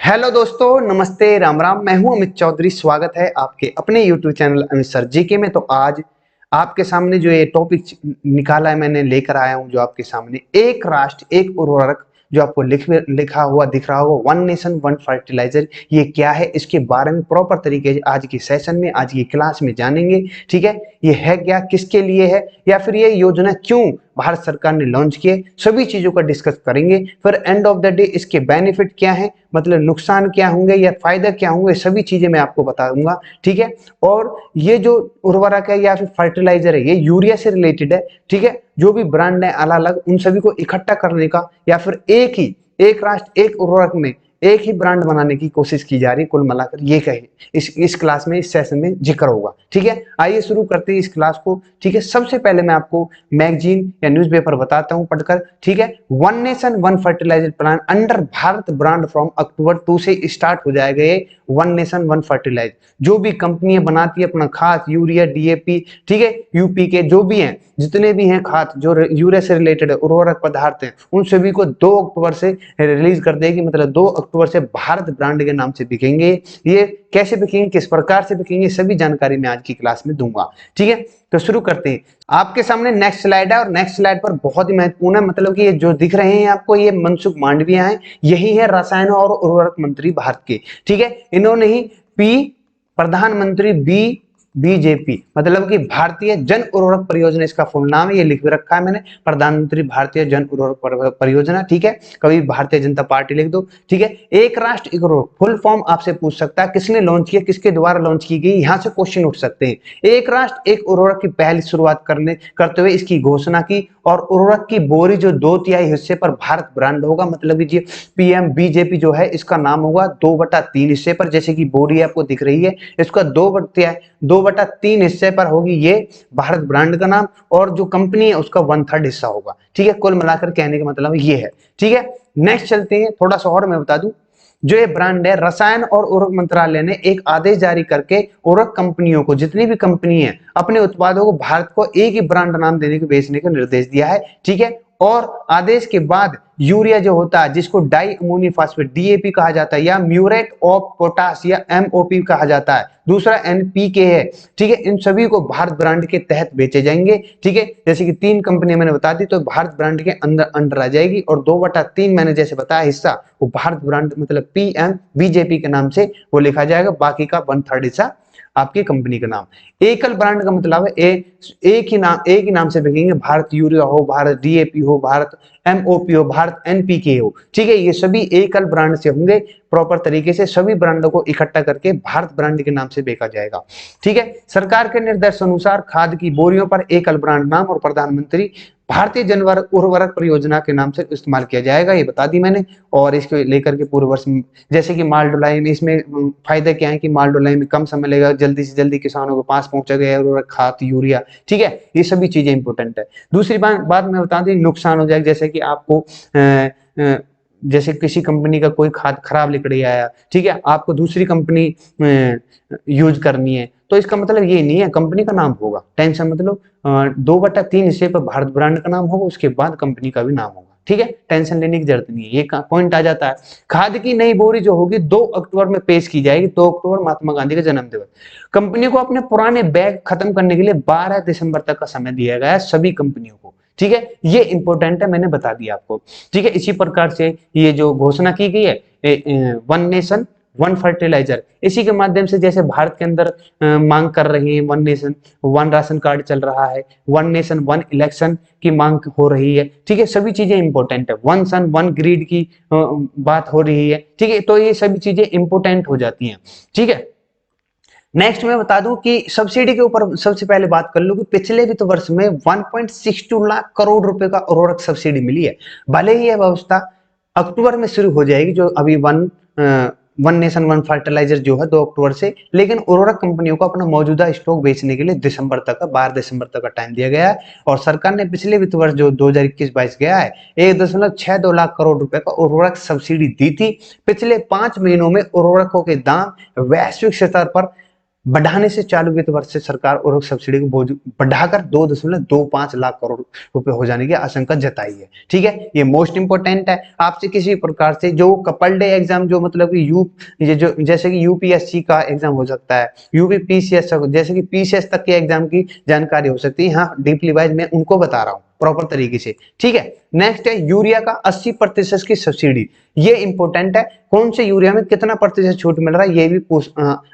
Hello दोस्तों, नमस्ते, राम राम। मैं हूं अमित चौधरी। स्वागत है आपके अपने YouTube channel Amit sir GK में। तो आज आपके सामने जो ये टॉपिक निकाला है, मैंने लेकर आया हूं जो आपके सामने, एक राष्ट्र एक उर्वरक, जो आपको लिखा हुआ दिख रहा होगा, वन नेशन वन फर्टिलाइजर। ये क्या है, इसके बारे में प्रॉपर तरीके से आज की सेशन में, आज की क्लास में जानेंगे। ठीक है, ये है क्या, किसके लिए है, या फिर ये योजना क्यों भारत सरकार ने लॉन्च किए, सभी चीजों का डिस्कस करेंगे। फिर एंड ऑफ द डे इसके बेनिफिट क्या है, मतलब नुकसान क्या होंगे या फायदा क्या होंगे, सभी चीजें मैं आपको बताऊंगा। ठीक है, और ये जो उर्वरक है या फिर फर्टिलाइजर है, ये यूरिया से रिलेटेड है। ठीक है, जो भी ब्रांड है अलग अलग, उन सभी को इकट्ठा करने का या फिर एक राष्ट्र एक उर्वरक में एक ही ब्रांड बनाने की कोशिश की जा रही है। कुल मिलाकर ये कहे इस क्लास में, इस सेशन में जिक्र होगा। ठीक है, आइए शुरू करते हैं इस क्लास को। ठीक है, सबसे पहले मैं आपको मैगजीन या न्यूज़पेपर बताता हूं पढ़कर। ठीक है, one nation one fertiliser plan under Bharat brand from October 2 से स्टार्ट हो जाएगा ये वन नेशन वन फर्टिलाइजर। जो भी कंपनियां बनाती है अपना खाद, यूरिया, डीएपी, ठीक है, यूपी के जो भी हैं, जितने भी हैं खाद जो यूरिया से रिलेटेड है, उर्वरक पदार्थ हैं, उन सभी को 2 अक्टूबर से रिलीज कर देगी। मतलब 2 अक्टूबर से भारत ब्रांड के नाम से बिकेंगे। ये कैसे बिकेंगे, किस प्रकार से बिकेंगे, सभी जानकारी मैं आज की क्लास में दूंगा। ठीक है, तो शुरू करते हैं। आपके सामने नेक्स्ट स्लाइड है और नेक्स्ट स्लाइड पर बहुत ही महत्वपूर्ण है, मतलब कि ये जो दिख रहे हैं आपको, ये मनसुख मांडविया हैं, यही है रसायन और उर्वरक मंत्री भारत के। ठीक है, इन्होंने ही प्रधानमंत्री बीजेपी, मतलब कि भारतीय जन उर्वरक परियोजना इसका फुल नाम है, ये लिख भी रखा है मैंने, प्रधानमंत्री भारतीय जन उर्वरक परियोजना। ठीक है, कभी भारतीय जनता पार्टी लिख दो। ठीक है, एक राष्ट्र एक उर्वरक फुल फॉर्म आपसे पूछ सकता है, किसने लॉन्च किया, किसके द्वारा लॉन्च की गई, यहां से क्वेश्चन उठ सकते हैं। एक राष्ट्र एक उर्वरक की पहली शुरुआत करते हुए इसकी घोषणा की, और उर्वरक की बोरी जो 2/3 हिस्से पर भारत ब्रांड होगा, मतलब कि पीएम बीजेपी जो है, इसका नाम होगा 2/3 हिस्से पर। जैसे कि बोरी आपको दिख रही है, इसका 2/3 हिस्से पर होगी ये भारत ब्रांड का नाम, और जो कंपनी है उसका 1/3 हिस्सा होगा। ठीक है, कुल मिलाकर कहने का मतलब ये है। ठीक है, नेक्स्ट चलते हैं, थोड़ा सा और मैं बता दूं। जो ये ब्रांड है, रसायन और उर्वरक मंत्रालय ने एक आदेश जारी करके उर्वरक कंपनियों को, जितनी भी कंपनी है, अपने उत्पादों को भारत को एक ही ब्रांड नाम देने के बेचने का निर्देश दिया है। ठीक है, और आदेश के बाद यूरिया जो होता है, जिसको डाई अमोनियम फास्फेट डीएपी कहा जाता है, या म्यूरेट ऑफ पोटास या एमओपी कहा जाता है, दूसरा एनपीके है। ठीक है, इन सभी को भारत ब्रांड के तहत बेचे जाएंगे। ठीक है, जैसे कि 3 कंपनियां मैंने बता दी, तो भारत ब्रांड के अंडर आ जाएगी, और 2/3 मैंने जैसे बताया हिस्सा, वो भारत ब्रांड मतलब पीएम बीजेपी के नाम से वो लिखा जाएगा, बाकी का 1/3 हिस्सा आपकी कंपनी का नाम। एकल ब्रांड का मतलब है एक ही नाम से बिकेंगे, भारत यूरिया हो, भारत डीएपी हो, भारत एमओपी हो, भारत एनपीके हो। ठीक है, ये सभी एकल ब्रांड से होंगे। प्रॉपर तरीके से सभी ब्रांडों को इकट्ठा करके भारत ब्रांड के नाम से बेचा जाएगा। ठीक है, सरकार के निर्देश अनुसार खाद की बोरियों पर एकल ब्रांड नाम और प्रधानमंत्री भारतीय जन उर्वरक परियोजना के नाम से इस्तेमाल किया जाएगा, ये बता दी मैंने। और इसको लेकर के पूरे वर्ष, जैसे कि माल ढुलाई में, इसमें फायदा क्या है कि माल ढुलाई में कम समय लगेगा, जल्दी से जल्दी किसानों के पास पहुंचेगा उर्वरक, खाद, यूरिया। ठीक है, ये सभी चीजें इंपॉर्टेंट है। दूसरी बात मैं बता दें, नुकसान हो जाएगा, जैसे कि आपको जैसे किसी कंपनी का कोई खाद खराब निकल आया, ठीक है, आपको दूसरी कंपनी यूज करनी है, तो इसका मतलब ये नहीं है कंपनी का नाम होगा, टेंशन मतलब 2/3 हिस्से पर भारत ब्रांड का नाम होगा, उसके बाद कंपनी का भी नाम होगा। ठीक है, टेंशन लेने की जरूरत नहीं है, ये पॉइंट आ जाता है। खाद की नई बोरी जो होगी 2 अक्टूबर में पेश की जाएगी, 2 अक्टूबर महात्मा गांधी का जन्म दिवस। कंपनी को अपने पुराने बैग खत्म करने के लिए 12 दिसंबर तक का समय दिया गया है सभी कंपनियों को। ठीक है, ये इंपॉर्टेंट है, मैंने बता दिया आपको। ठीक है, इसी प्रकार से ये जो घोषणा की गई है वन नेशन वन फर्टिलाइजर, इसी के माध्यम से जैसे भारत के अंदर मांग कर रही है, one nation one ration card चल रहा है, वन नेशन वन इलेक्शन की मांग हो रही है। ठीक है, सभी चीजें इंपॉर्टेंट है, वन सन वन ग्रिड की बात हो रही है। ठीक है, तो ये सभी चीजें इंपॉर्टेंट हो जाती हैं। ठीक है, नेक्स्ट मैं बता दूं कि सब्सिडी के ऊपर सबसे पहले बात कर लूं कि पिछले वित्त वर्ष में 1.62 लाख करोड़ रुपए का उर्वरक सब्सिडी मिली है। भले ही यह व्यवस्था अक्टूबर में शुरू हो जाएगी, जो अभी वन नेशन वन फर्टिलाइजर जो है 2 अक्टूबर से, लेकिन उर्वरक कंपनियों को अपना मौजूदा स्टॉक बेचने के लिए दिसंबर तक का 12 दिसंबर तक का टाइम दिया गया है। और सरकार ने पिछले वित्त वर्ष जो 2021-22 गया है, 1.62 लाख करोड़ रुपए का उर्वरक सब्सिडी दी थी। पिछले 5 महीनों में उर्वरकों के दाम वैश्विक स्तर पर बढ़ाने से चालू वित्त वर्ष से सरकार उर्वरक सब्सिडी को बोझ बढ़ाकर 2.25 लाख करोड़ रुपए हो जाने की आशंका जताई है। ठीक है, ये मोस्ट इंपोर्टेंट है। आपसे किसी प्रकार से जो कपल डे एग्जाम जो मतलब कि ये जो जैसे कि यूपीएससी का एग्जाम हो सकता है, यूपीपीसीएस जैसे कि पीसीएस तक के एग्जाम की जानकारी हो सकती है। हाँ, डीपली वाइज मैं उनको बता रहा हूँ प्रॉपर तरीके से। ठीक है, नेक्स्ट है यूरिया का 80% की सब्सिडी। ये इंपॉर्टेंट है, कौन से यूरिया में कितना प्रतिशत छूट मिल रहा है ये भी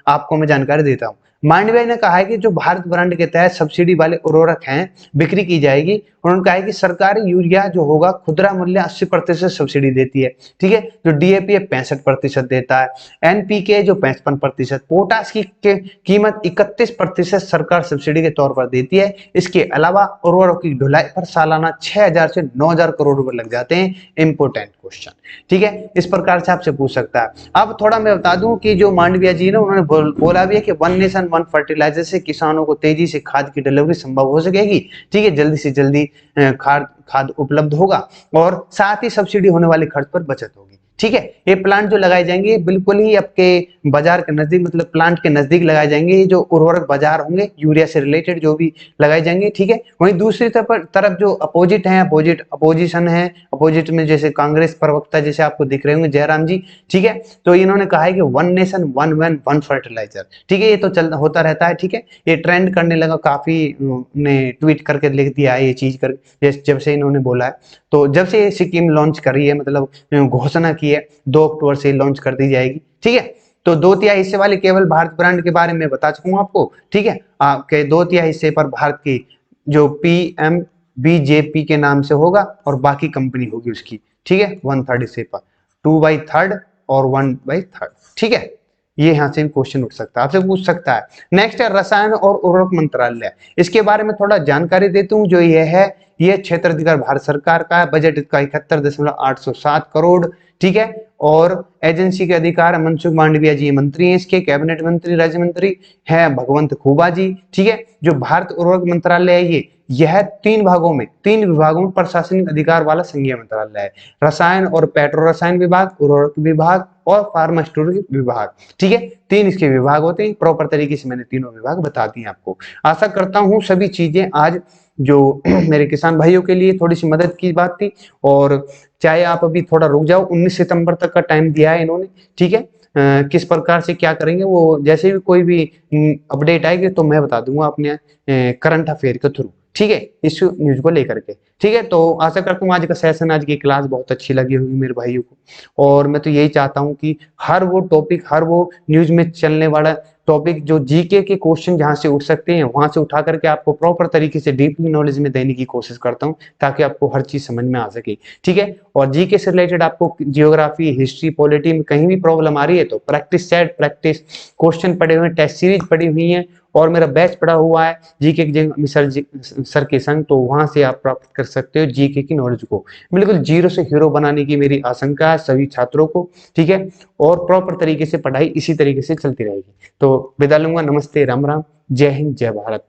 आपको मैं जानकारी देता हूँ। मांडविया ने कहा है कि जो भारत ब्रांड के तहत सब्सिडी वाले उर्वरक हैं बिक्री की जाएगी। उन्होंने कहा है कि सरकारी यूरिया जो होगा खुदरा मूल्य 80% सब्सिडी देती है। ठीक है, जो डीएपी 65% देता है, एनपीके जो 55%, पोटास की कीमत 31% सरकार सब्सिडी के तौर पर देती है। इसके अलावा उर्वरक की ढुलाई पर सालाना 6,000 से 9,000 करोड़ रुपए लग जाते हैं। Important question. ठीक है, इस प्रकार से आपसे पूछ सकता है। अब थोड़ा मैं बता दूं कि जो मांडविया जी ने उन्होंने बोला भी है कि वन नेशन वन फर्टिलाइजर से किसानों को तेजी से खाद की डिलीवरी संभव हो सकेगी। ठीक है, जल्दी से जल्दी खाद उपलब्ध होगा और साथ ही सब्सिडी होने वाले खर्च पर बचत होगी। ठीक है, ये प्लांट जो लगाए जाएंगे बिल्कुल ही आपके बाजार के नजदीक मतलब प्लांट के नजदीक लगाए जाएंगे। ये जो उर्वरक बाजार होंगे यूरिया से रिलेटेड जो भी लगाए जाएंगे। ठीक है, वहीं दूसरी तरफ जो अपोजिट है, अपोजिशन है, अपोजिट में जैसे कांग्रेस प्रवक्ता जैसे आपको दिख रहे होंगे जयराम जी। ठीक है, तो इन्होंने कहा है कि one nation one van one fertiliser. ठीक है, ये तो चल होता रहता है। ठीक है, ये ट्रेंड करने लगा, काफी ने ट्वीट करके लिख दिया है ये चीज कर जब से इन्होंने बोला है। तो जब से ये स्कीम लॉन्च करी है मतलब घोषणा की है 2 अक्टूबर से लॉन्च कर दी जाएगी। ठीक है, तो 2/3 हिस्से वाले केवल भारत ब्रांड के बारे में बता चुका हूं आपको। ठीक है, आपके 2/3 हिस्से पर भारत की जो पीएमबीजेपी के नाम से होगा और बाकी कंपनी होगी उसकी। ठीक है, 1/3 हिस्से पर 2/3 और 1/3। ठीक है, ये यहाँ से भी क्वेश्चन उठ सकता है, आपसे पूछ सकता है। नेक्स्ट है रसायन और उर्वरक मंत्रालय। इसके बारे में थोड़ा जानकारी देता हूँ। जो ये है ये क्षेत्राधिकार भारत सरकार का है। बजट इसका 71.807 करोड़। ठीक है, और एजेंसी के अधिकार मनसुख मांडविया जी मंत्री हैं इसके, कैबिनेट मंत्री राज्य मंत्री है भगवंत खुबा जी। ठीक है, जो भारत उर्वरक मंत्रालय है यह 3 विभागों में प्रशासनिक अधिकार वाला संघीय मंत्रालय है। रसायन और पेट्रो रसायन विभाग, उर्वरक विभाग और फार्मास्यूटिकल विभाग। ठीक है, 3 इसके विभाग होते हैं। प्रॉपर तरीके से मैंने तीनों विभाग बता दिए आपको। आशा करता हूं सभी चीजें आज जो मेरे किसान भाइयों के लिए थोड़ी सी मदद की बात थी। और चाहे आप अभी थोड़ा रुक जाओ, 19 सितंबर तक का टाइम दिया है इन्होंने। ठीक है, किस प्रकार से क्या करेंगे वो जैसे भी कोई भी अपडेट आएगी तो मैं बता दूंगा अपने करंट अफेयर के थ्रू। ठीक है, इस न्यूज को लेकर के। ठीक है, तो आशा करता हूँ आज का सेशन, आज की क्लास बहुत अच्छी लगी होगी मेरे भाइयों को। और मैं तो यही चाहता हूँ कि हर वो टॉपिक, हर वो न्यूज में चलने वाला टॉपिक जो जीके के क्वेश्चन जहां से उठ सकते हैं वहां से उठा करके आपको प्रॉपर तरीके से डीपली नॉलेज में देने की कोशिश करता हूं ताकि आपको हर चीज समझ में आ सके। ठीक है, और जीके से रिलेटेड आपको जियोग्राफी, हिस्ट्री, पॉलिटी में कहीं भी प्रॉब्लम आ रही है तो प्रैक्टिस सेट, प्रैक्टिस क्वेश्चन पड़े हुए हैं, टेस्ट सीरीज पड़ी हुई है और मेरा बैच पड़ा हुआ है जीके सर के संग। तो वहां से आप प्राप्त कर सकते हो जीके की नॉलेज को। बिल्कुल जीरो से हीरो बनाने की मेरी आशंका है सभी छात्रों को। ठीक है, और प्रॉपर तरीके से पढ़ाई इसी तरीके से चलती रहेगी। तो विदा लूंगा। नमस्ते, राम राम, जय हिंद, जय भारत।